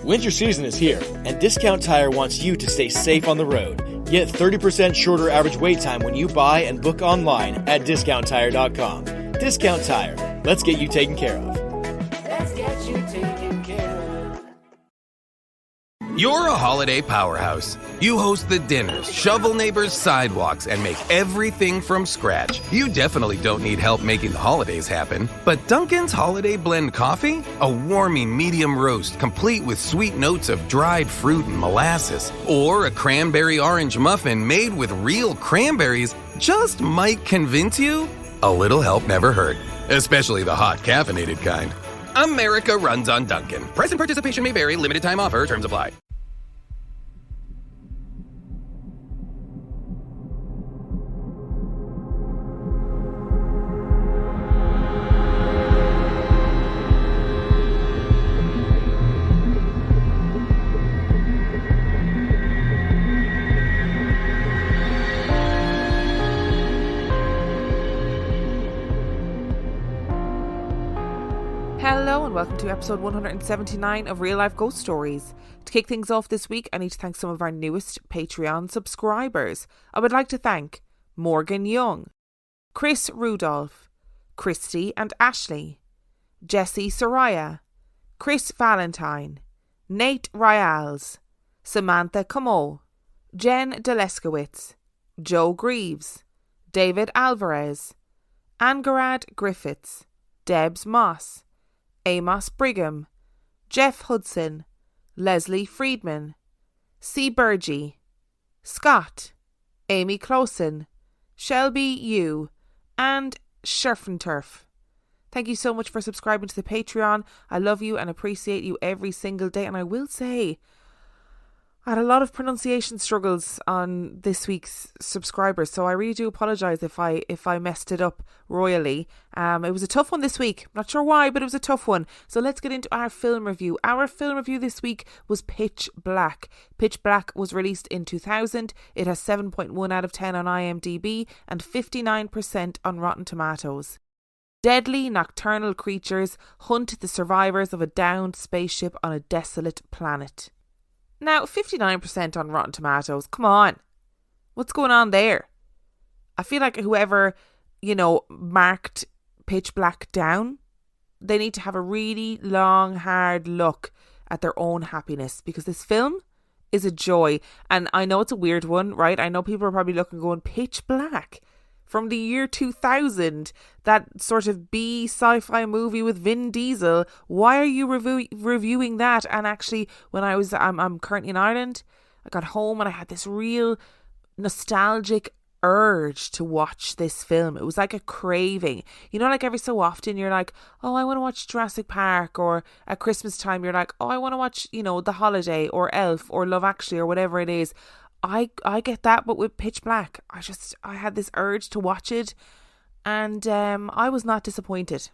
Winter season is here, and Discount Tire wants you to stay safe on the road. Get 30% shorter average wait time when you buy and book online at DiscountTire.com. Discount Tire. Let's get you taken care of. Let's get you taken care of. You're a holiday powerhouse. You host the dinners, shovel neighbors' sidewalks, and make everything from scratch. You definitely don't need help making the holidays happen. But Dunkin's Holiday Blend Coffee? A warming medium roast complete with sweet notes of dried fruit and molasses. Or a cranberry orange muffin made with real cranberries just might convince you? A little help never hurt. Especially the hot caffeinated kind. America runs on Dunkin'. Price and participation may vary. Limited time offer. Terms apply. Hello and welcome to episode 179 of Real Life Ghost Stories. To kick things off this week, I need to thank some of our newest Patreon subscribers. I would like to thank Morgan Young, Chris Rudolph, Christy and Ashley, Jesse Soraya, Chris Valentine, Nate Ryals, Samantha Como, Jen Deleskowitz, Joe Greaves, David Alvarez, Angarad Griffiths, Debs Moss, Amos Brigham, Jeff Hudson, Leslie Friedman, C. Burgee, Scott, Amy Closen, Shelby Yu, and Sherfenturf. Thank you so much for subscribing to the Patreon. I love you and appreciate you every single day. And I will say, I had a lot of pronunciation struggles on this week's subscribers, so I really do apologise if I messed it up royally. It was a tough one this week. Not sure why, but it was a tough one. So let's get into our film review. Our film review this week was Pitch Black. Pitch Black was released in 2000. It has 7.1 out of 10 on IMDb and 59% on Rotten Tomatoes. Deadly nocturnal creatures hunt the survivors of a downed spaceship on a desolate planet. Now, 59% on Rotten Tomatoes. Come on. What's going on there? I feel like whoever, marked Pitch Black down, they need to have a really long, hard look at their own happiness, because this film is a joy. And I know it's a weird one, right? I know people are probably looking going, Pitch Black from the year 2000, that sort of B sci-fi movie with Vin Diesel. Why are you reviewing that? And actually, when I'm currently in Ireland, I got home and I had this real nostalgic urge to watch this film. It was like a craving. Like every so often you're like, oh, I want to watch Jurassic Park, or at Christmas time you're like, oh, I want to watch, The Holiday or Elf or Love Actually or whatever it is. I get that, but with Pitch Black, I had this urge to watch it, and I was not disappointed.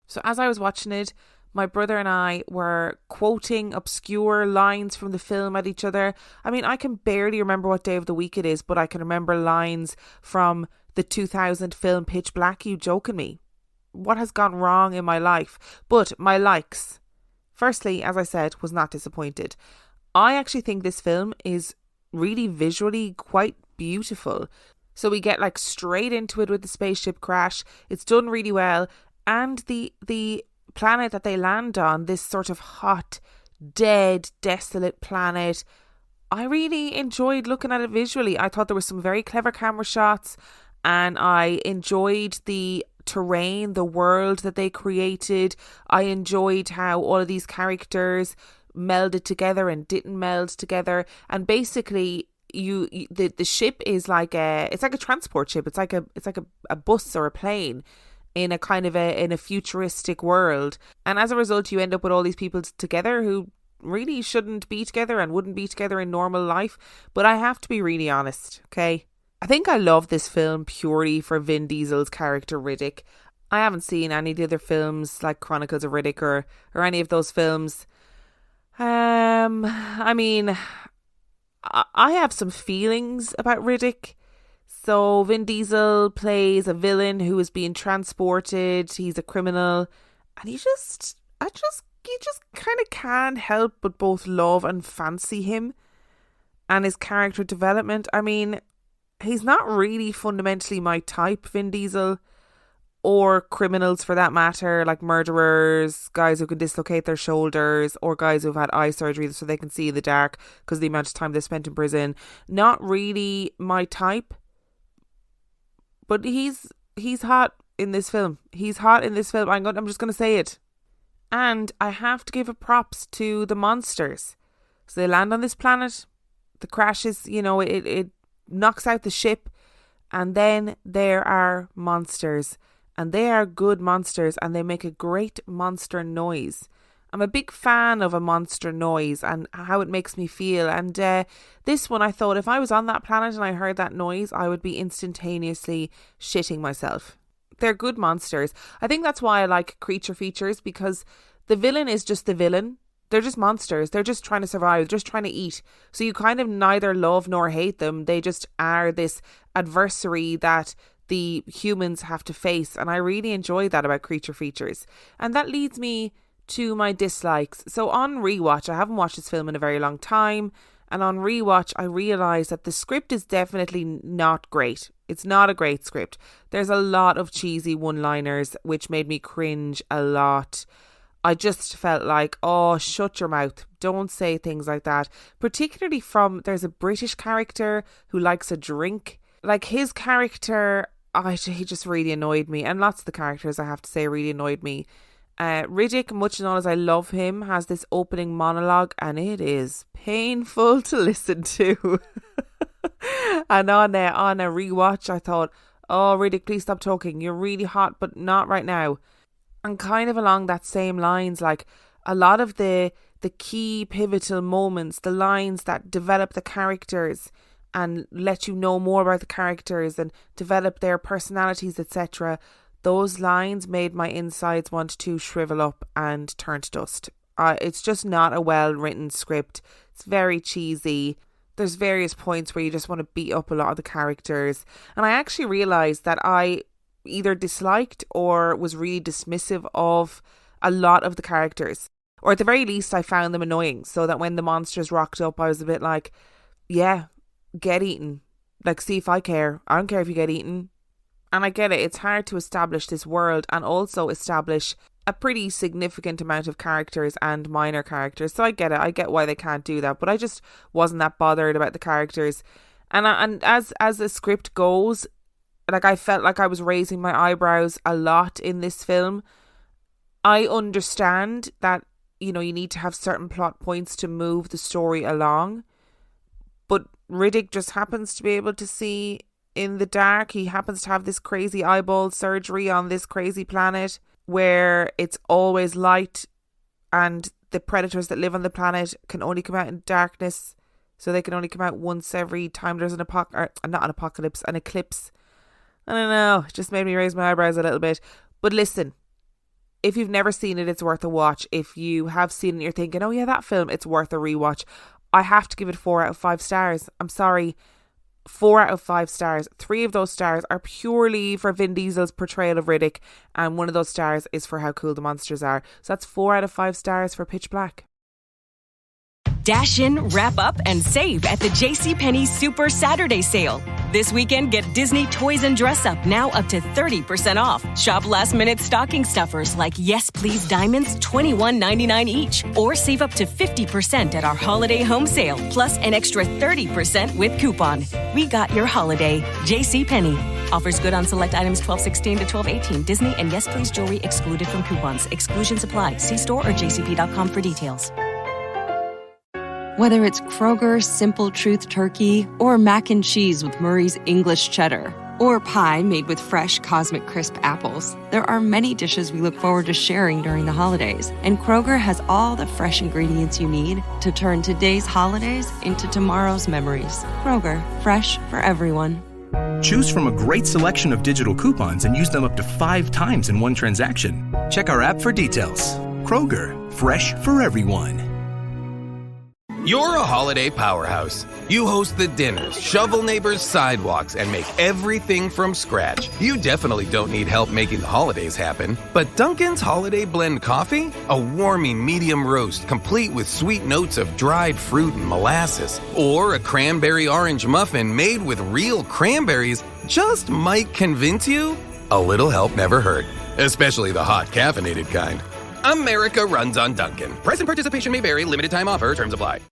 So as I was watching it, my brother and I were quoting obscure lines from the film at each other. I mean, I can barely remember what day of the week it is, but I can remember lines from the 2000 film Pitch Black. You joking me? What has gone wrong in my life? But my likes. Firstly, as I said, was not disappointed. I actually think this film is really visually quite beautiful. So we get straight into it with the spaceship crash. It's done really well. And the planet that they land on, this sort of hot, dead, desolate planet, I really enjoyed looking at it visually. I thought there were some very clever camera shots, and I enjoyed the terrain, the world that they created. I enjoyed how all of these characters melded together and didn't meld together, and basically the ship is like a transport ship. It's like a bus or a plane in a kind of in a futuristic world, and as a result you end up with all these people together who really shouldn't be together and wouldn't be together in normal life. But I have to be really honest, okay? I think I love this film purely for Vin Diesel's character Riddick. I haven't seen any of the other films like Chronicles of Riddick or any of those films. I mean, I have some feelings about Riddick. So Vin Diesel plays a villain who is being transported. He's a criminal, and I just you just kind of can't help but both love and fancy him and his character development. I mean, he's not really fundamentally my type, Vin Diesel, or criminals for that matter, like murderers, guys who can dislocate their shoulders, or guys who've had eye surgery so they can see in the dark because of the amount of time they spent in prison. Not really my type, but he's hot in this film. He's hot in this film. I'm just going to say it. And I have to give a props to the monsters. So they land on this planet, the crashes, it knocks out the ship, and then there are monsters. And they are good monsters, and they make a great monster noise. I'm a big fan of a monster noise and how it makes me feel. And this one, I thought if I was on that planet and I heard that noise, I would be instantaneously shitting myself. They're good monsters. I think that's why I like creature features, because the villain is just the villain. They're just monsters. They're just trying to survive, just trying to eat. So you kind of neither love nor hate them. They just are this adversary that the humans have to face, and I really enjoy that about creature features. And that leads me to my dislikes. So on rewatch, I haven't watched this film in a very long time, and on rewatch I realised that the script is definitely not great. It's not a great script. There's a lot of cheesy one-liners which made me cringe a lot. I just felt like, oh, shut your mouth. Don't say things like that. Particularly there's a British character who likes a drink. Like, his character, he just really annoyed me. And lots of the characters, I have to say, really annoyed me. Riddick, much as all as I love him, has this opening monologue, and it is painful to listen to. And on a rewatch, I thought, oh, Riddick, please stop talking. You're really hot, but not right now. And kind of along that same lines, like a lot of the key pivotal moments, the lines that develop the characters and let you know more about the characters and develop their personalities, etc. Those lines made my insides want to shrivel up and turn to dust. It's just not a well-written script. It's very cheesy. There's various points where you just want to beat up a lot of the characters. And I actually realised that I either disliked or was really dismissive of a lot of the characters. Or at the very least, I found them annoying. So that when the monsters rocked up, I was a bit like, yeah, get eaten. Like, see if I care. I don't care if you get eaten. And I get it. It's hard to establish this world and also establish a pretty significant amount of characters and minor characters. So I get it. I get why they can't do that. But I just wasn't that bothered about the characters. And as the script goes, like, I felt like I was raising my eyebrows a lot in this film. I understand that, you need to have certain plot points to move the story along. But Riddick just happens to be able to see in the dark. He happens to have this crazy eyeball surgery on this crazy planet where it's always light, and the predators that live on the planet can only come out in darkness. So they can only come out once every time there's an eclipse. I don't know, it just made me raise my eyebrows a little bit. But listen, if you've never seen it, it's worth a watch. If you have seen it and you're thinking, oh yeah, that film, it's worth a rewatch. I have to give it 4 out of 5 stars. I'm sorry. 4 out of 5 stars. 3 of those stars are purely for Vin Diesel's portrayal of Riddick, and 1 of those stars is for how cool the monsters are. So that's 4 out of 5 stars for Pitch Black. Dash in, wrap up, and save at the JCPenney Super Saturday Sale. This weekend, get Disney Toys and Dress Up now up to 30% off. Shop last-minute stocking stuffers like Yes Please Diamonds, $21.99 each. Or save up to 50% at our holiday home sale, plus an extra 30% with coupon. We got your holiday. JCPenney. Offers good on select items 12/16 to 12/18. Disney and Yes Please jewelry excluded from coupons. Exclusions apply. See store or jcp.com for details. Whether it's Kroger Simple Truth Turkey or mac and cheese with Murray's English Cheddar or pie made with fresh Cosmic Crisp apples, there are many dishes we look forward to sharing during the holidays. And Kroger has all the fresh ingredients you need to turn today's holidays into tomorrow's memories. Kroger, fresh for everyone. Choose from a great selection of digital coupons and use them up to 5 times in one transaction. Check our app for details. Kroger, fresh for everyone. You're a holiday powerhouse. You host the dinners, shovel neighbors' sidewalks, and make everything from scratch. You definitely don't need help making the holidays happen. But Dunkin's Holiday Blend Coffee? A warming medium roast complete with sweet notes of dried fruit and molasses. Or a cranberry orange muffin made with real cranberries just might convince you? A little help never hurt. Especially the hot caffeinated kind. America runs on Dunkin'. Price and participation may vary. Limited time offer. Terms apply.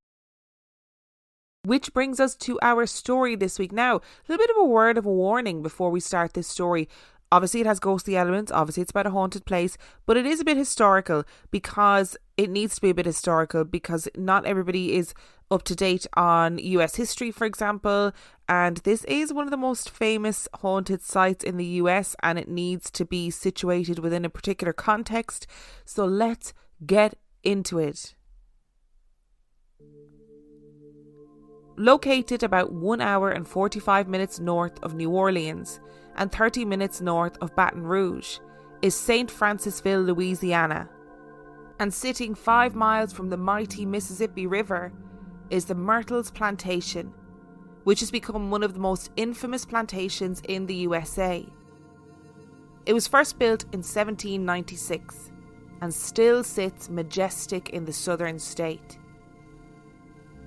Which brings us to our story this week. Now, a little bit of a word of a warning before we start this story. Obviously, it has ghostly elements. Obviously, it's about a haunted place. But it is a bit historical because it needs to be a bit historical because not everybody is up to date on US history, for example. And this is one of the most famous haunted sites in the US and it needs to be situated within a particular context. So let's get into it. Located about 1 hour and 45 minutes north of New Orleans and 30 minutes north of Baton Rouge is St. Francisville, Louisiana. And sitting 5 miles from the mighty Mississippi River is the Myrtles Plantation, which has become one of the most infamous plantations in the USA. It was first built in 1796 and still sits majestic in the southern state.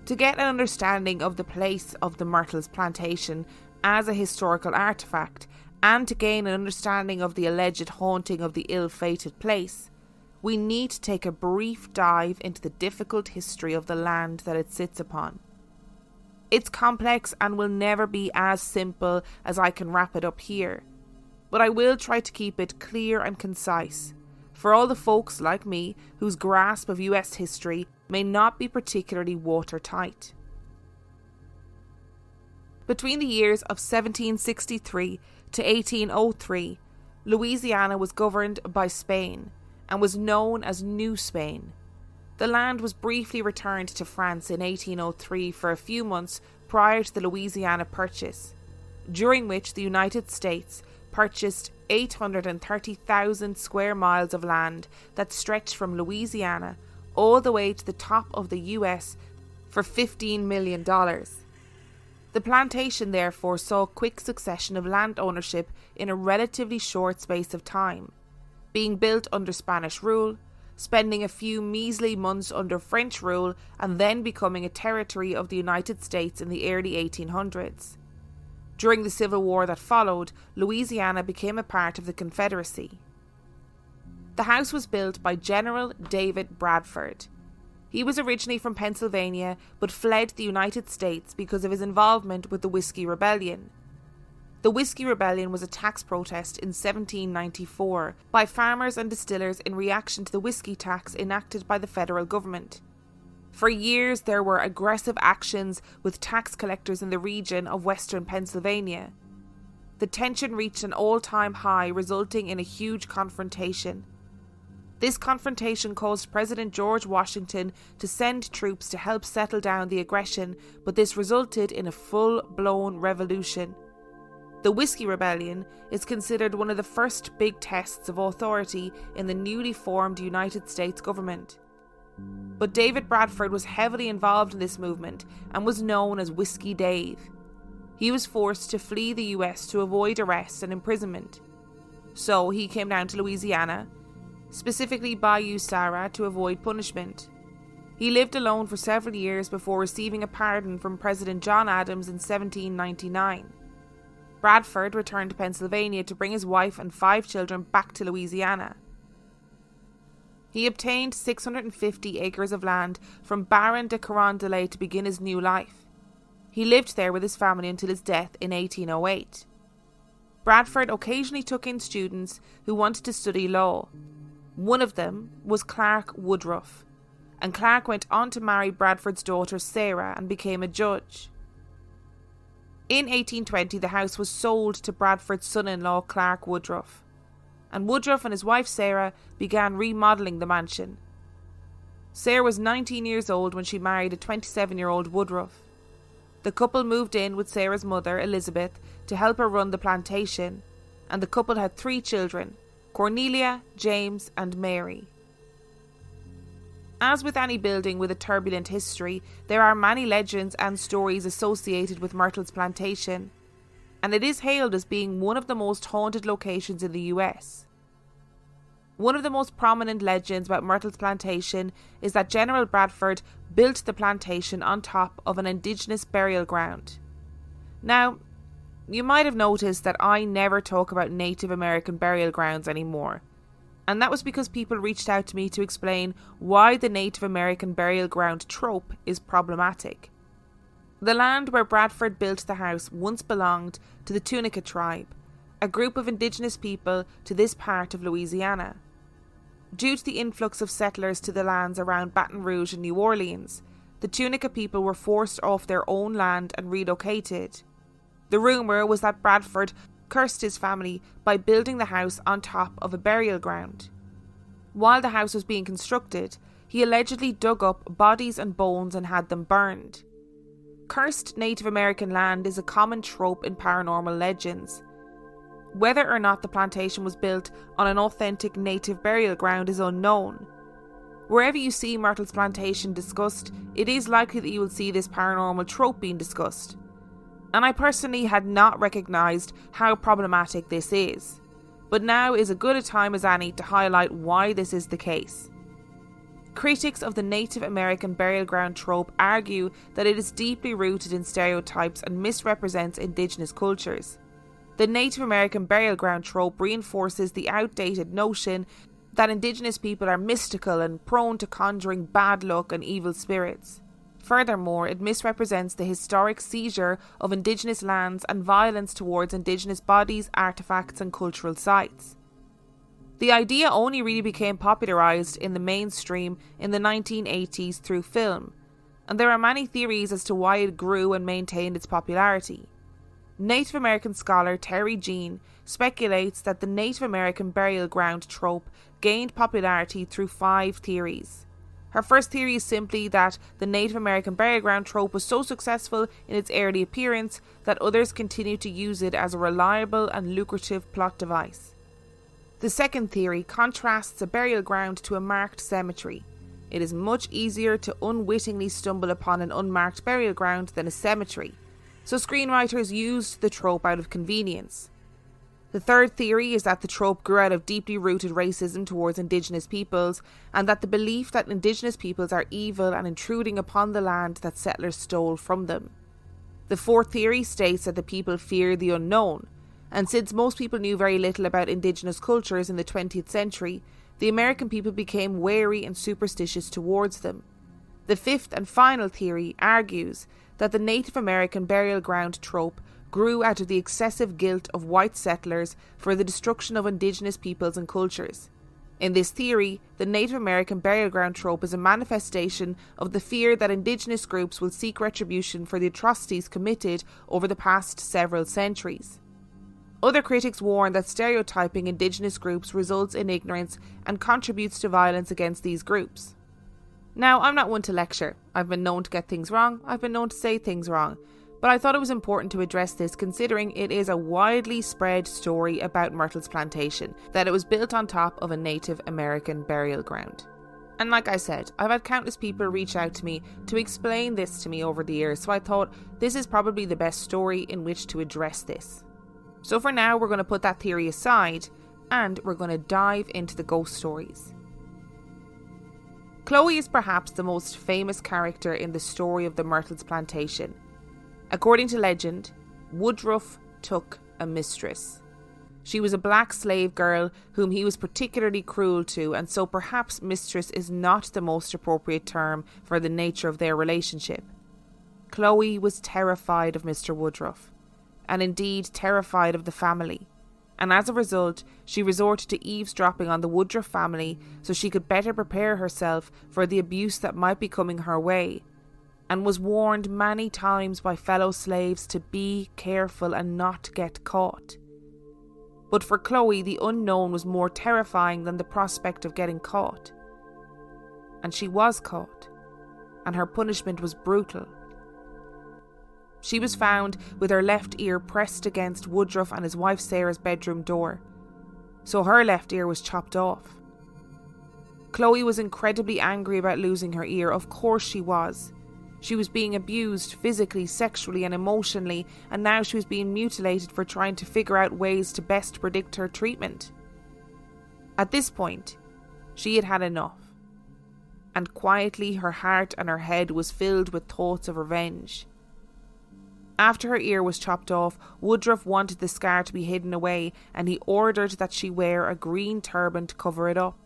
To get an understanding of the place of the Myrtles Plantation as a historical artefact and to gain an understanding of the alleged haunting of the ill-fated place, we need to take a brief dive into the difficult history of the land that it sits upon. It's complex and will never be as simple as I can wrap it up here, but I will try to keep it clear and concise for all the folks like me whose grasp of US history may not be particularly watertight. Between the years of 1763 to 1803, Louisiana was governed by Spain and was known as New Spain. The land was briefly returned to France in 1803 for a few months prior to the Louisiana Purchase, during which the United States purchased 830,000 square miles of land that stretched from Louisiana all the way to the top of the US for $15 million. The plantation therefore saw a quick succession of land ownership in a relatively short space of time, being built under Spanish rule, spending a few measly months under French rule, and then becoming a territory of the United States in the early 1800s. During the Civil War that followed, Louisiana became a part of the Confederacy. The house was built by General David Bradford. He was originally from Pennsylvania but fled the United States because of his involvement with the Whiskey Rebellion. The Whiskey Rebellion was a tax protest in 1794 by farmers and distillers in reaction to the whiskey tax enacted by the federal government. For years there were aggressive actions with tax collectors in the region of western Pennsylvania. The tension reached an all-time high, resulting in a huge confrontation. This confrontation caused President George Washington to send troops to help settle down the aggression, but this resulted in a full-blown revolution. The Whiskey Rebellion is considered one of the first big tests of authority in the newly formed United States government. But David Bradford was heavily involved in this movement and was known as Whiskey Dave. He was forced to flee the US to avoid arrest and imprisonment. So he came down to Louisiana, specifically Bayou Sara, to avoid punishment. He lived alone for several years before receiving a pardon from President John Adams in 1799. Bradford returned to Pennsylvania to bring his wife and 5 children back to Louisiana. He obtained 650 acres of land from Baron de Carondelet to begin his new life. He lived there with his family until his death in 1808. Bradford occasionally took in students who wanted to study law. One of them was Clark Woodruff, and Clark went on to marry Bradford's daughter Sarah and became a judge. In 1820, the house was sold to Bradford's son-in-law Clark Woodruff, and Woodruff and his wife Sarah began remodelling the mansion. Sarah was 19 years old when she married a 27-year-old Woodruff. The couple moved in with Sarah's mother, Elizabeth, to help her run the plantation, and the couple had 3 children, Cornelia, James, and Mary. As with any building with a turbulent history, there are many legends and stories associated with Myrtles Plantation, and it is hailed as being one of the most haunted locations in the US. One of the most prominent legends about Myrtles Plantation is that General Bradford built the plantation on top of an indigenous burial ground. Now, you might have noticed that I never talk about Native American burial grounds anymore, and that was because people reached out to me to explain why the Native American burial ground trope is problematic. The land where Bradford built the house once belonged to the Tunica tribe, a group of indigenous people to this part of Louisiana. Due to the influx of settlers to the lands around Baton Rouge and New Orleans, the Tunica people were forced off their own land and relocated. The rumour was that Bradford cursed his family by building the house on top of a burial ground. While the house was being constructed, he allegedly dug up bodies and bones and had them burned. Cursed Native American land is a common trope in paranormal legends. Whether or not the plantation was built on an authentic native burial ground is unknown. Wherever you see Myrtles Plantation discussed, it is likely that you will see this paranormal trope being discussed. And I personally had not recognised how problematic this is. But now is as good a time as any to highlight why this is the case. Critics of the Native American burial ground trope argue that it is deeply rooted in stereotypes and misrepresents indigenous cultures. The Native American burial ground trope reinforces the outdated notion that indigenous people are mystical and prone to conjuring bad luck and evil spirits. Furthermore, it misrepresents the historic seizure of indigenous lands and violence towards indigenous bodies, artefacts and cultural sites. The idea only really became popularised in the mainstream in the 1980s through film, and there are many theories as to why it grew and maintained its popularity. Native American scholar Terry Jean speculates that the Native American burial ground trope gained popularity through 5 theories. Her first theory is simply that the Native American burial ground trope was so successful in its early appearance that others continued to use it as a reliable and lucrative plot device. The second theory contrasts a burial ground to a marked cemetery. It is much easier to unwittingly stumble upon an unmarked burial ground than a cemetery, so screenwriters used the trope out of convenience. The third theory is that the trope grew out of deeply rooted racism towards indigenous peoples, and that the belief that indigenous peoples are evil and intruding upon the land that settlers stole from them. The fourth theory states that the people fear the unknown, and since most people knew very little about indigenous cultures in the 20th century, the American people became wary and superstitious towards them. The fifth and final theory argues that the Native American burial ground trope grew out of the excessive guilt of white settlers for the destruction of indigenous peoples and cultures. In this theory, the Native American burial ground trope is a manifestation of the fear that indigenous groups will seek retribution for the atrocities committed over the past several centuries. Other critics warn that stereotyping indigenous groups results in ignorance and contributes to violence against these groups. Now, I'm not one to lecture. I've been known to get things wrong, I've been known to say things wrong, but I thought it was important to address this considering it is a widely spread story about Myrtles Plantation, that it was built on top of a Native American burial ground. And like I said, I've had countless people reach out to me to explain this to me over the years, so I thought this is probably the best story in which to address this. So for now, we're going to put that theory aside, and we're going to dive into the ghost stories. Chloe is perhaps the most famous character in the story of the Myrtles Plantation. According to legend, Woodruff took a mistress. She was a black slave girl whom he was particularly cruel to, and so perhaps mistress is not the most appropriate term for the nature of their relationship. Chloe was terrified of Mr. Woodruff, and indeed terrified of the family, and as a result, she resorted to eavesdropping on the Woodruff family so she could better prepare herself for the abuse that might be coming her way, and was warned many times by fellow slaves to be careful and not get caught. But for Chloe, the unknown was more terrifying than the prospect of getting caught. And she was caught, and her punishment was brutal. She was found with her left ear pressed against Woodruff and his wife Sarah's bedroom door, so her left ear was chopped off. Chloe was incredibly angry about losing her ear. Of course she was. She was being abused physically, sexually and emotionally, and now she was being mutilated for trying to figure out ways to best predict her treatment. At this point, she had had enough. And quietly her heart and her head was filled with thoughts of revenge. After her ear was chopped off, Woodruff wanted the scar to be hidden away, and he ordered that she wear a green turban to cover it up.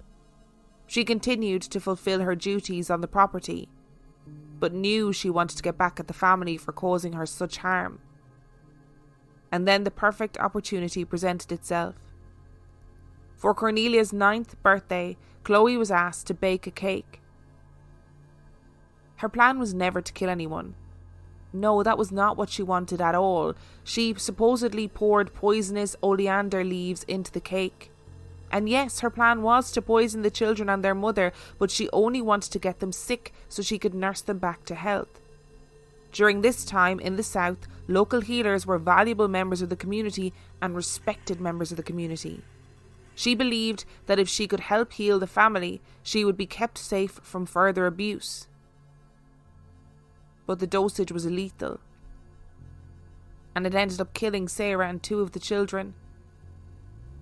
She continued to fulfill her duties on the property, but knew she wanted to get back at the family for causing her such harm. And then the perfect opportunity presented itself. For Cornelia's 9th birthday, Chloe was asked to bake a cake. Her plan was never to kill anyone. No, that was not what she wanted at all. She supposedly poured poisonous oleander leaves into the cake. And yes, her plan was to poison the children and their mother, but she only wanted to get them sick so she could nurse them back to health. During this time in the South, local healers were valuable members of the community and respected members of the community. She believed that if she could help heal the family, she would be kept safe from further abuse. But the dosage was lethal, and it ended up killing Sarah and 2 of the children.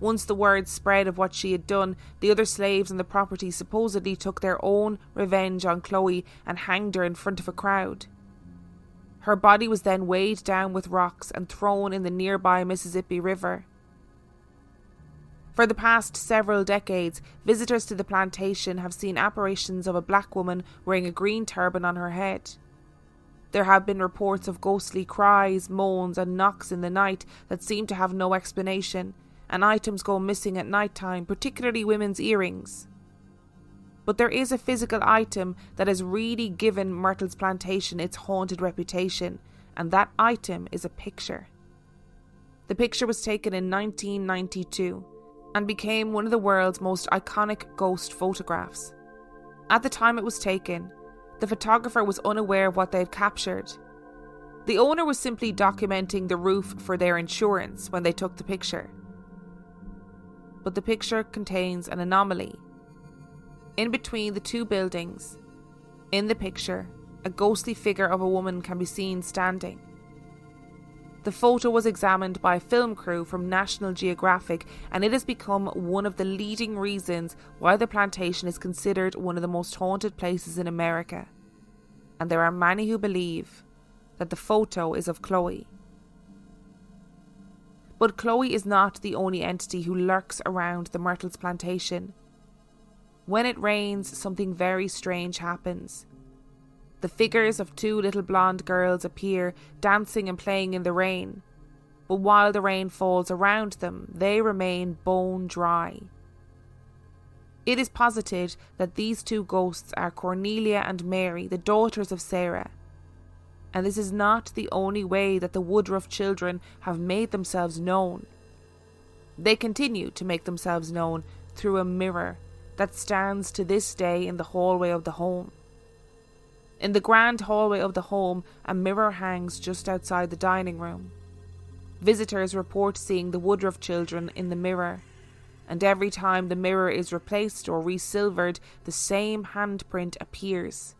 Once the word spread of what she had done, the other slaves on the property supposedly took their own revenge on Chloe and hanged her in front of a crowd. Her body was then weighed down with rocks and thrown in the nearby Mississippi River. For the past several decades, visitors to the plantation have seen apparitions of a black woman wearing a green turban on her head. There have been reports of ghostly cries, moans and knocks in the night that seem to have no explanation, and items go missing at night time, particularly women's earrings. But there is a physical item that has really given Myrtles Plantation its haunted reputation, and that item is a picture. The picture was taken in 1992 and became one of the world's most iconic ghost photographs. At the time it was taken, the photographer was unaware of what they had captured. The owner was simply documenting the roof for their insurance when they took the picture. But the picture contains an anomaly. In between the 2 buildings, in the picture, a ghostly figure of a woman can be seen standing. The photo was examined by a film crew from National Geographic, and it has become one of the leading reasons why the plantation is considered one of the most haunted places in America. And there are many who believe that the photo is of Chloe. But Chloe is not the only entity who lurks around the Myrtles Plantation. When it rains, something very strange happens. The figures of 2 little blonde girls appear, dancing and playing in the rain. But while the rain falls around them, they remain bone dry. It is posited that these 2 ghosts are Cornelia and Mary, the daughters of Sarah. And this is not the only way that the Woodruff children have made themselves known. They continue to make themselves known through a mirror that stands to this day in the hallway of the home. In the grand hallway of the home, a mirror hangs just outside the dining room. Visitors report seeing the Woodruff children in the mirror, and every time the mirror is replaced or resilvered, the same handprint appears.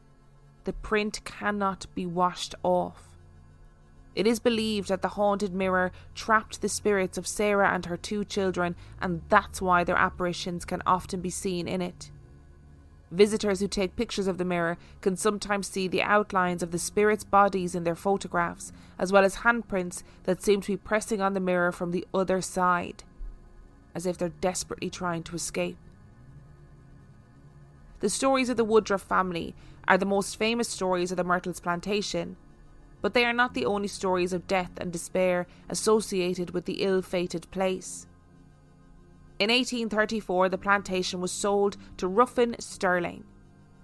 The print cannot be washed off. It is believed that the haunted mirror trapped the spirits of Sarah and her 2 children, and that's why their apparitions can often be seen in it. Visitors who take pictures of the mirror can sometimes see the outlines of the spirits' bodies in their photographs, as well as handprints that seem to be pressing on the mirror from the other side, as if they're desperately trying to escape. The stories of the Woodruff family are the most famous stories of the Myrtles Plantation, but they are not the only stories of death and despair associated with the ill-fated place. In 1834, the plantation was sold to Ruffin Sterling.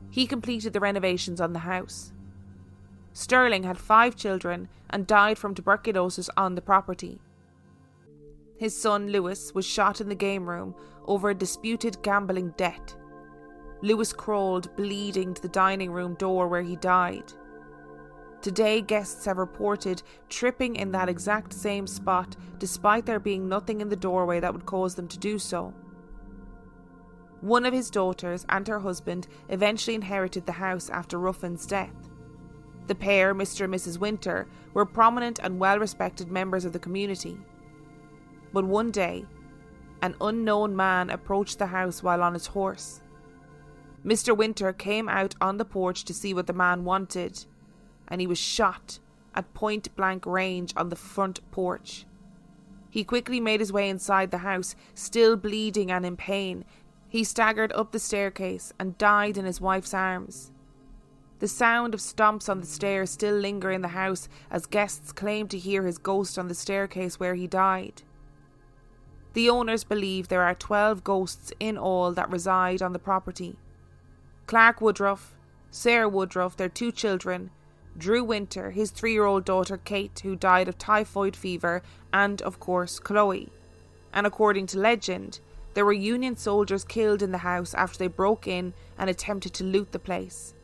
He completed the renovations on the house. Sterling had 5 children and died from tuberculosis on the property. His son Lewis was shot in the game room over a disputed gambling debt. Lewis crawled bleeding to the dining room door where he died. Today, guests have reported tripping in that exact same spot, despite there being nothing in the doorway that would cause them to do so. One of his daughters and her husband eventually inherited the house after Ruffin's death. The pair, Mr. and Mrs. Winter, were prominent and well-respected members of the community. But one day, an unknown man approached the house while on his horse. Mr. Winter came out on the porch to see what the man wanted, and he was shot at point-blank range on the front porch. He quickly made his way inside the house, still bleeding and in pain. He staggered up the staircase and died in his wife's arms. The sound of stomps on the stairs still linger in the house as guests claim to hear his ghost on the staircase where he died. The owners believe there are 12 ghosts in all that reside on the property. Clark Woodruff, Sarah Woodruff, their 2 children, Drew Winter, his 3-year-old daughter Kate, who died of typhoid fever, and, of course, Chloe. And according to legend, there were Union soldiers killed in the house after they broke in and attempted to loot the place.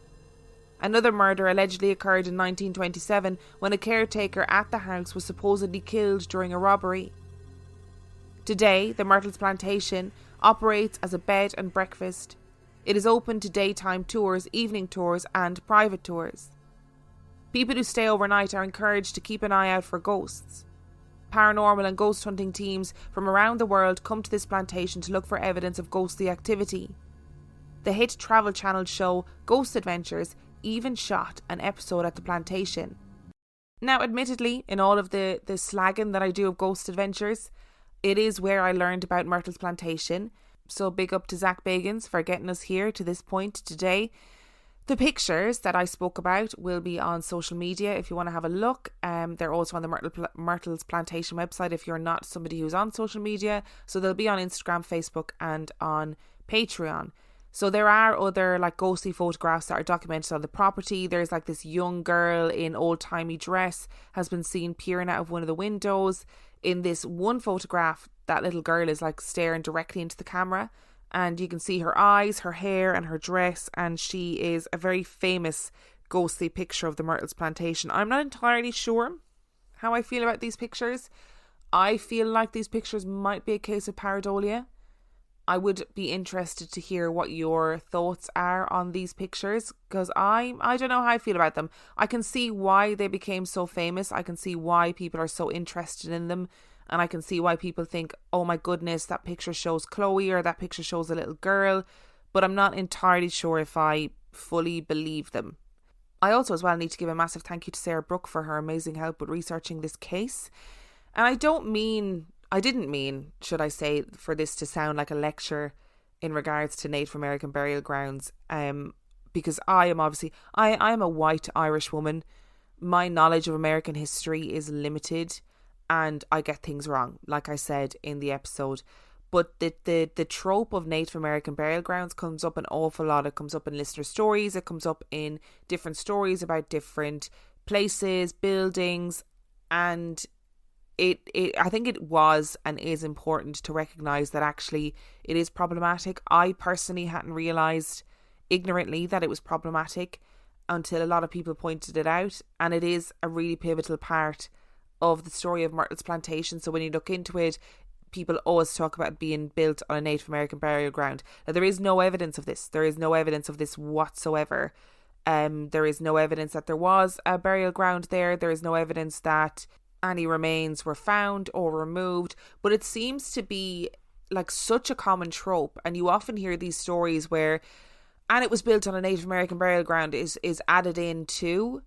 Another murder allegedly occurred in 1927 when a caretaker at the house was supposedly killed during a robbery. Today, the Myrtles Plantation operates as a bed and breakfast. It is open to daytime tours, evening tours, and private tours. People who stay overnight are encouraged to keep an eye out for ghosts. Paranormal and ghost hunting teams from around the world come to this plantation to look for evidence of ghostly activity. The hit Travel Channel show Ghost Adventures even shot an episode at the plantation. Now, admittedly, in all of the slagging that I do of Ghost Adventures, it is where I learned about Myrtles Plantation. So big up to Zach Bagans for getting us here to this point today. The pictures that I spoke about will be on social media if you want to have a look. They're also on the Myrtles Plantation website if you're not somebody who's on social media. So they'll be on Instagram, Facebook and on Patreon. So there are other like ghostly photographs that are documented on the property. There's like this young girl in old-timey dress has been seen peering out of one of the windows. In this one photograph, that little girl is like staring directly into the camera. And you can see her eyes, her hair and her dress. And she is a very famous ghostly picture of the Myrtles Plantation. I'm not entirely sure how I feel about these pictures. I feel like these pictures might be a case of pareidolia. I would be interested to hear what your thoughts are on these pictures, because I don't know how I feel about them. I can see why they became so famous. I can see why people are so interested in them. And I can see why people think, oh my goodness, that picture shows Chloe or that picture shows a little girl. But I'm not entirely sure if I fully believe them. I also as well need to give a massive thank you to Sarah Brooke for her amazing help with researching this case. And I didn't mean, should I say, for this to sound like a lecture in regards to Native American burial grounds. Because I am a white Irish woman. My knowledge of American history is limited. And I get things wrong, like I said in the episode. But the trope of Native American burial grounds comes up an awful lot. It comes up in listener stories. It comes up in different stories about different places, buildings. And I think it was and is important to recognise that actually it is problematic. I personally hadn't realised ignorantly that it was problematic until a lot of people pointed it out. And it is a really pivotal part of the story of Myrtles Plantation. So when you look into it, people always talk about being built on a Native American burial ground. Now, there is no evidence of this. There is no evidence of this whatsoever. There is no evidence that there was a burial ground there. There is no evidence that any remains were found or removed. But it seems to be like such a common trope. And you often hear these stories where, and it was built on a Native American burial ground is added in too.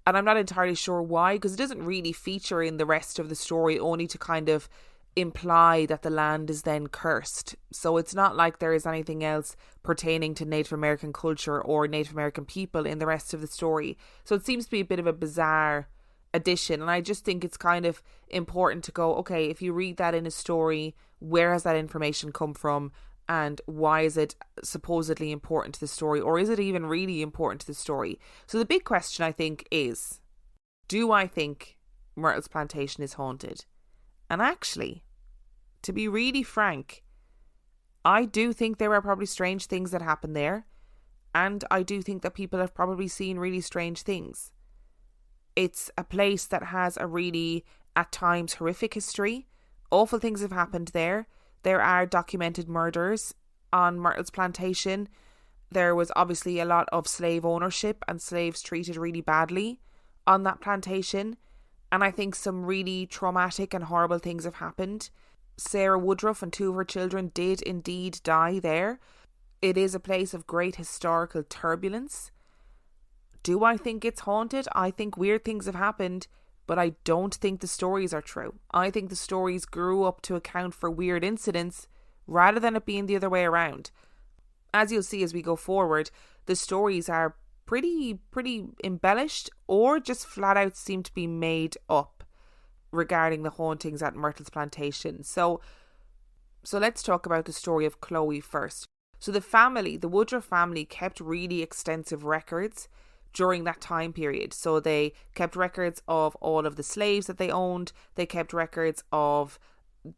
And I'm not entirely sure why, because it doesn't really feature in the rest of the story, only to kind of imply that the land is then cursed. So it's not like there is anything else pertaining to Native American culture or Native American people in the rest of the story. So it seems to be a bit of a bizarre addition. And I just think it's kind of important to go, okay, if you read that in a story, where has that information come from? And why is it supposedly important to the story? Or is it even really important to the story? So the big question, I think, is, do I think Myrtles Plantation is haunted? And actually, to be really frank, I do think there are probably strange things that happen there. And I do think that people have probably seen really strange things. It's a place that has a really, at times, horrific history. Awful things have happened there. There are documented murders on Myrtles Plantation. There was obviously a lot of slave ownership and slaves treated really badly on that plantation. And I think some really traumatic and horrible things have happened. Sarah Woodruff and 2 of her children did indeed die there. It is a place of great historical turbulence. Do I think it's haunted? I think weird things have happened, but I don't think the stories are true. I think the stories grew up to account for weird incidents rather than it being the other way around. As you'll see as we go forward, the stories are pretty embellished or just flat out seem to be made up regarding the hauntings at Myrtles Plantation. So let's talk about the story of Chloe first. So the Woodruff family kept really extensive records during that time period. So they kept records of all of the slaves that they owned. They kept records of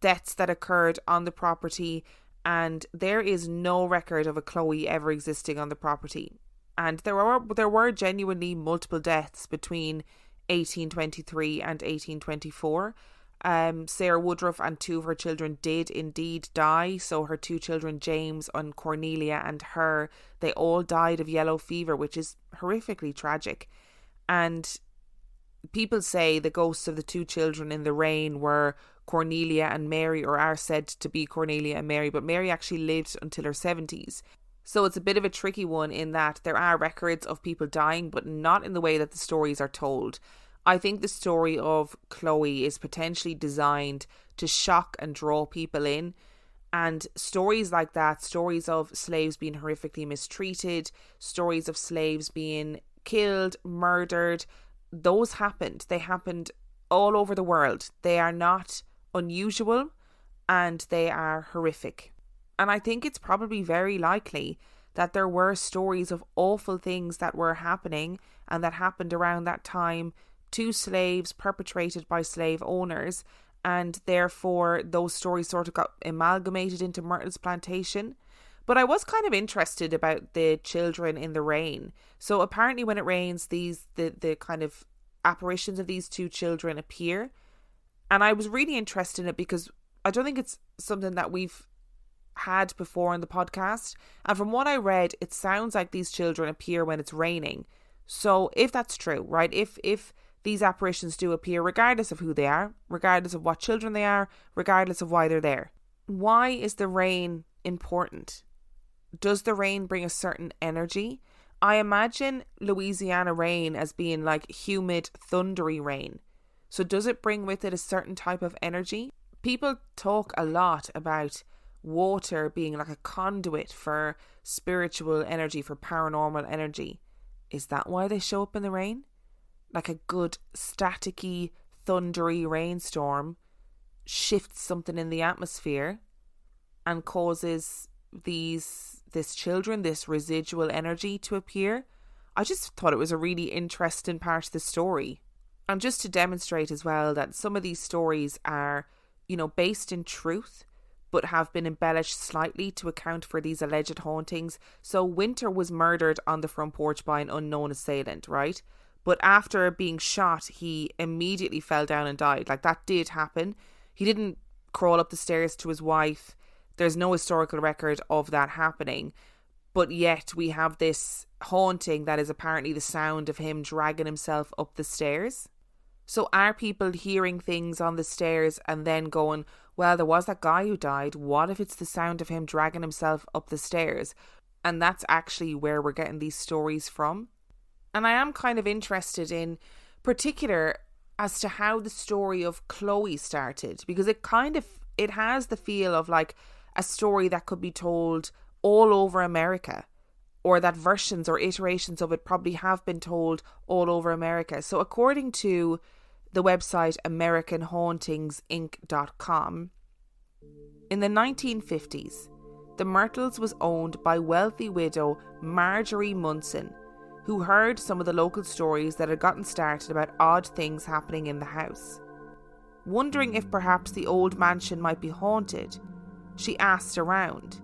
deaths that occurred on the property. And there is no record of a Chloe ever existing on the property. And there were genuinely multiple deaths between 1823 and 1824. Sarah Woodruff and 2 of her children did indeed die. So her 2 children, James and Cornelia, and her, they all died of yellow fever, which is horrifically tragic. And people say the ghosts of the 2 children in the rain were Cornelia and Mary, or are said to be Cornelia and Mary, but Mary actually lived until her 70s. So it's a bit of a tricky one in that there are records of people dying, but not in the way that the stories are told. I think the story of Chloe is potentially designed to shock and draw people in. And stories like that, stories of slaves being horrifically mistreated, stories of slaves being killed, murdered, those happened. They happened all over the world. They are not unusual and they are horrific. And I think it's probably very likely that there were stories of awful things that were happening and that happened around that time to slaves, perpetrated by slave owners, and therefore those stories sort of got amalgamated into Myrtles Plantation. But I was kind of interested about the children in the rain. So apparently when it rains, the kind of apparitions of these 2 children appear. And I was really interested in it because I don't think it's something that we've had before on the podcast. And from what I read, it sounds like these children appear when it's raining. So if that's true, right? If these apparitions do appear, regardless of who they are, regardless of what children they are, regardless of why they're there, why is the rain important? Does the rain bring a certain energy? I imagine Louisiana rain as being like humid, thundery rain. So does it bring with it a certain type of energy? People talk a lot about water being like a conduit for spiritual energy, for paranormal energy. Is that why they show up in the rain? Like a good staticky, thundery rainstorm shifts something in the atmosphere and causes this children, this residual energy to appear. I just thought it was a really interesting part of the story. And just to demonstrate as well that some of these stories are, based in truth, but have been embellished slightly to account for these alleged hauntings. So Winter was murdered on the front porch by an unknown assailant, right? But after being shot, he immediately fell down and died. Like, that did happen. He didn't crawl up the stairs to his wife. There's no historical record of that happening. But yet we have this haunting that is apparently the sound of him dragging himself up the stairs. So are people hearing things on the stairs and then going, well, there was that guy who died. What if it's the sound of him dragging himself up the stairs? And that's actually where we're getting these stories from. And I am kind of interested in particular as to how the story of Chloe started, because it has the feel of like a story that could be told all over America, or that versions or iterations of it probably have been told all over America. So according to the website AmericanHauntingsInc.com, in the 1950s, the Myrtles was owned by wealthy widow Marjorie Munson, who heard some of the local stories that had gotten started about odd things happening in the house. Wondering if perhaps the old mansion might be haunted, she asked around,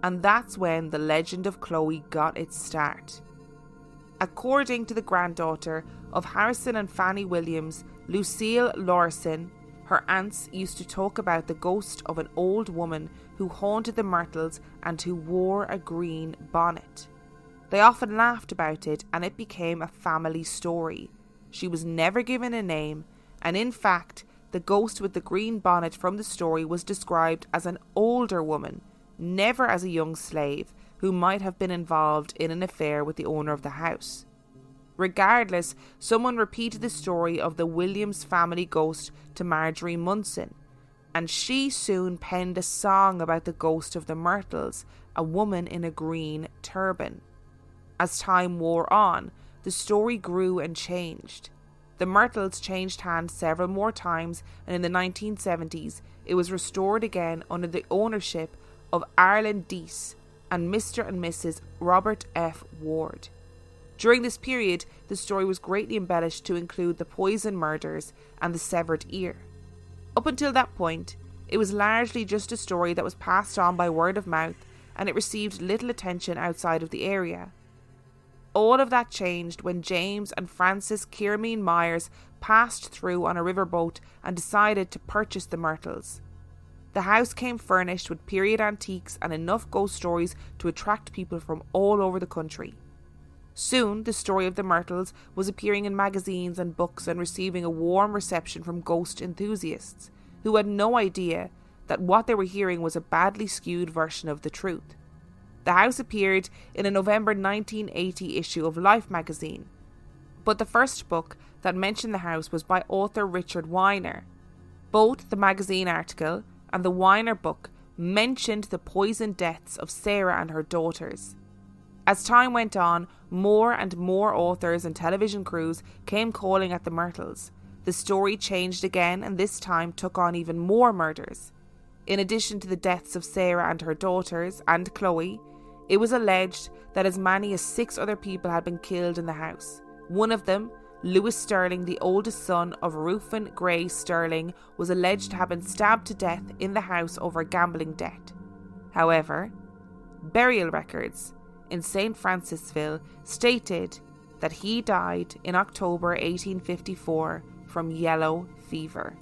and that's when the legend of Chloe got its start. According to the granddaughter of Harrison and Fanny Williams, Lucille Lorison, Her aunts used to talk about the ghost of an old woman who haunted the Myrtles and who wore a green bonnet. They often laughed about it, and it became a family story. She was never given a name, and in fact, the ghost with the green bonnet from the story was described as an older woman, never as a young slave, who might have been involved in an affair with the owner of the house. Regardless, someone repeated the story of the Williams family ghost to Marjorie Munson, and she soon penned a song about the ghost of the Myrtles, a woman in a green turban. As time wore on, the story grew and changed. The Myrtles changed hands several more times, and in the 1970s, it was restored again under the ownership of Arlen Deese and Mr. and Mrs. Robert F. Ward. During this period, the story was greatly embellished to include the poison murders and the severed ear. Up until that point, it was largely just a story that was passed on by word of mouth, and it received little attention outside of the area. All of that changed when James and Frances Kiermeen Myers passed through on a riverboat and decided to purchase the Myrtles. The house came furnished with period antiques and enough ghost stories to attract people from all over the country. Soon, the story of the Myrtles was appearing in magazines and books and receiving a warm reception from ghost enthusiasts, who had no idea that what they were hearing was a badly skewed version of the truth. The house appeared in a November 1980 issue of Life magazine, but the first book that mentioned the house was by author Richard Weiner. Both the magazine article and the Weiner book mentioned the poisoned deaths of Sarah and her daughters. As time went on, more and more authors and television crews came calling at the Myrtles. The story changed again, and this time took on even more murders. In addition to the deaths of Sarah and her daughters, and Chloe, it was alleged that as many as 6 other people had been killed in the house. One of them, Lewis Sterling, the oldest son of Rufin Gray Sterling, was alleged to have been stabbed to death in the house over a gambling debt. However, burial records in St. Francisville stated that he died in October 1854 from yellow fever.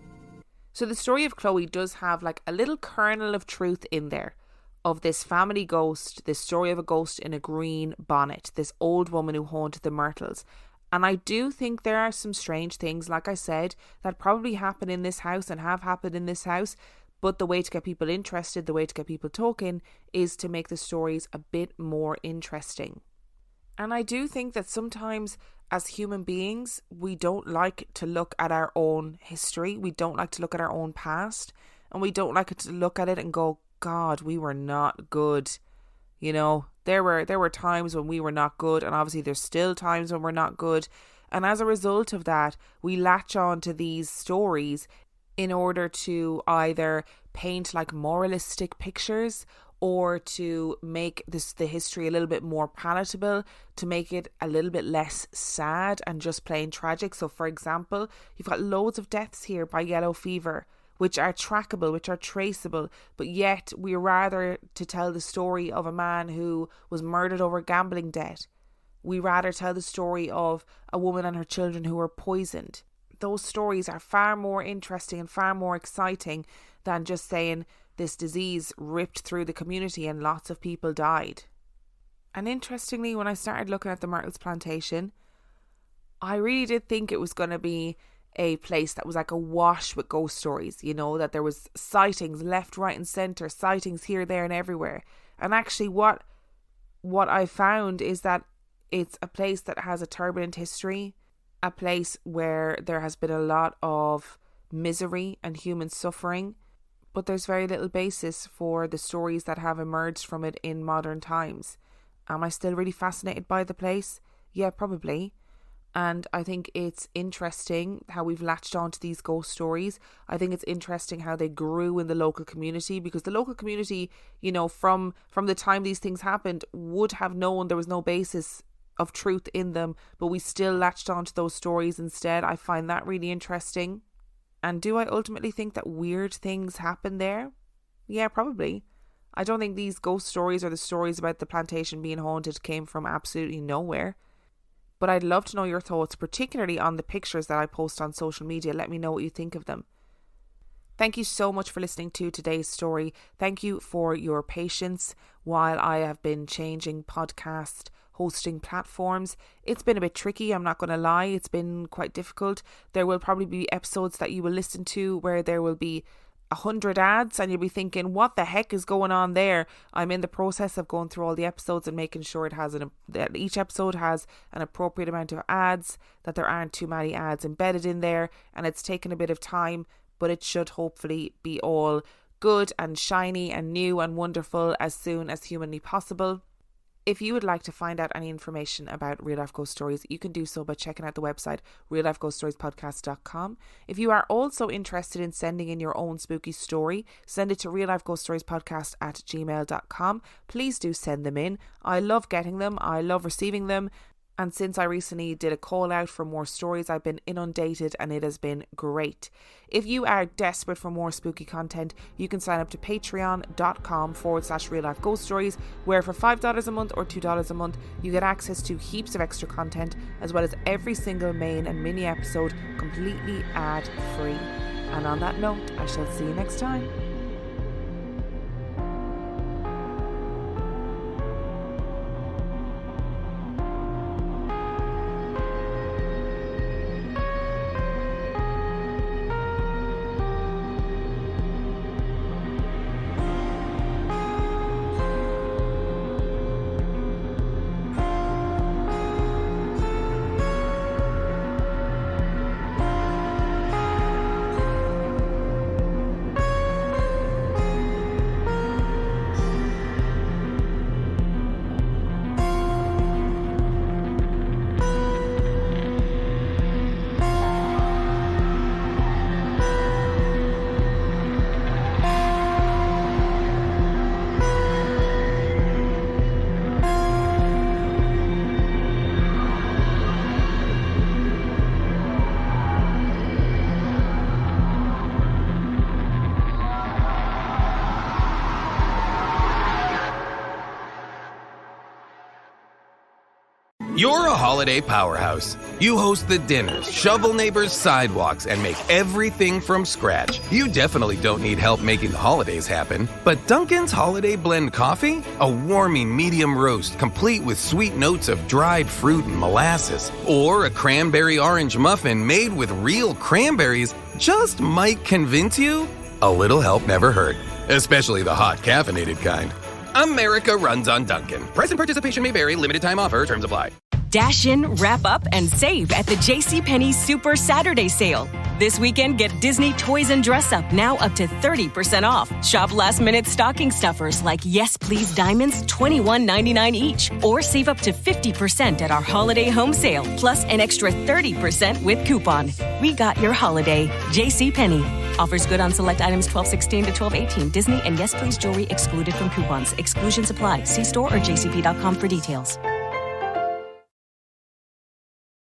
So the story of Chloe does have like a little kernel of truth in there, of this family ghost, this story of a ghost in a green bonnet, this old woman who haunted the Myrtles. And I do think there are some strange things, like I said, that probably happen in this house and have happened in this house. But the way to get people interested, the way to get people talking, is to make the stories a bit more interesting. And I do think that sometimes as human beings, we don't like to look at our own history. We don't like to look at our own past. And we don't like to look at it and go, God, we were not good. You know, there were times when we were not good, and obviously there's still times when we're not good. And as a result of that, we latch on to these stories in order to either paint like moralistic pictures or to make the history a little bit more palatable, to make it a little bit less sad and just plain tragic. So for example, you've got loads of deaths here by yellow fever, which are trackable, which are traceable, but yet we're rather to tell the story of a man who was murdered over gambling debt. We rather tell the story of a woman and her children who were poisoned. Those stories are far more interesting and far more exciting than just saying this disease ripped through the community and lots of people died. And interestingly, when I started looking at the Myrtles Plantation, I really did think it was going to be a place that was like awash with ghost stories, you know, that there was sightings left, right and centre, sightings here, there and everywhere. And actually what I found is that it's a place that has a turbulent history, a place where there has been a lot of misery and human suffering, but there's very little basis for the stories that have emerged from it in modern times. Am I still really fascinated by the place? Yeah, probably. And I think it's interesting how we've latched on to these ghost stories. I think it's interesting how they grew in the local community, because the local community, you know, from the time these things happened, would have known there was no basis of truth in them, but we still latched on to those stories instead. I find that really interesting. And do I ultimately think that weird things happen there? Yeah, probably. I don't think these ghost stories or the stories about the plantation being haunted came from absolutely nowhere. But I'd love to know your thoughts, particularly on the pictures that I post on social media. Let me know what you think of them. Thank you so much for listening to today's story. Thank you for your patience while I have been changing podcast hosting platforms. It's been a bit tricky, I'm not going to lie. It's been quite difficult. There will probably be episodes that you will listen to where there will be 100 ads and you'll be thinking, what the heck is going on there? I'm in the process of going through all the episodes and making sure that each episode has an appropriate amount of ads, that there aren't too many ads embedded in there, and it's taken a bit of time, but it should hopefully be all good and shiny and new and wonderful as soon as humanly possible. If you would like to find out any information about Real Life Ghost Stories, you can do so by checking out the website reallifeghoststoriespodcast.com. If you are also interested in sending in your own spooky story, send it to reallifeghoststoriespodcast@gmail.com. Please do send them in. I love getting them. I love receiving them. And since I recently did a call out for more stories, I've been inundated and it has been great. If you are desperate for more spooky content, you can sign up to patreon.com/Real Life Ghost Stories, where for $5 a month or $2 a month, you get access to heaps of extra content, as well as every single main and mini episode completely ad free. And on that note, I shall see you next time. You're a holiday powerhouse. You host the dinners, shovel neighbors' sidewalks, and make everything from scratch. You definitely don't need help making the holidays happen. But Dunkin's Holiday Blend Coffee? A warming medium roast complete with sweet notes of dried fruit and molasses. Or a cranberry orange muffin made with real cranberries just might convince you? A little help never hurt. Especially the hot caffeinated kind. America runs on Dunkin'. Price and participation may vary. Limited time offer. Terms apply. Dash in, wrap up, and save at the JCPenney Super Saturday Sale. This weekend, get Disney toys and dress up now up to 30% off. Shop last-minute stocking stuffers like Yes Please Diamonds, $21.99 each. Or save up to 50% at our holiday home sale, plus an extra 30% with coupon. We got your holiday. JCPenney. Offers good on select items 12/16 to 12/18. Disney and Yes Please jewelry excluded from coupons. Exclusions apply. See store or jcp.com for details.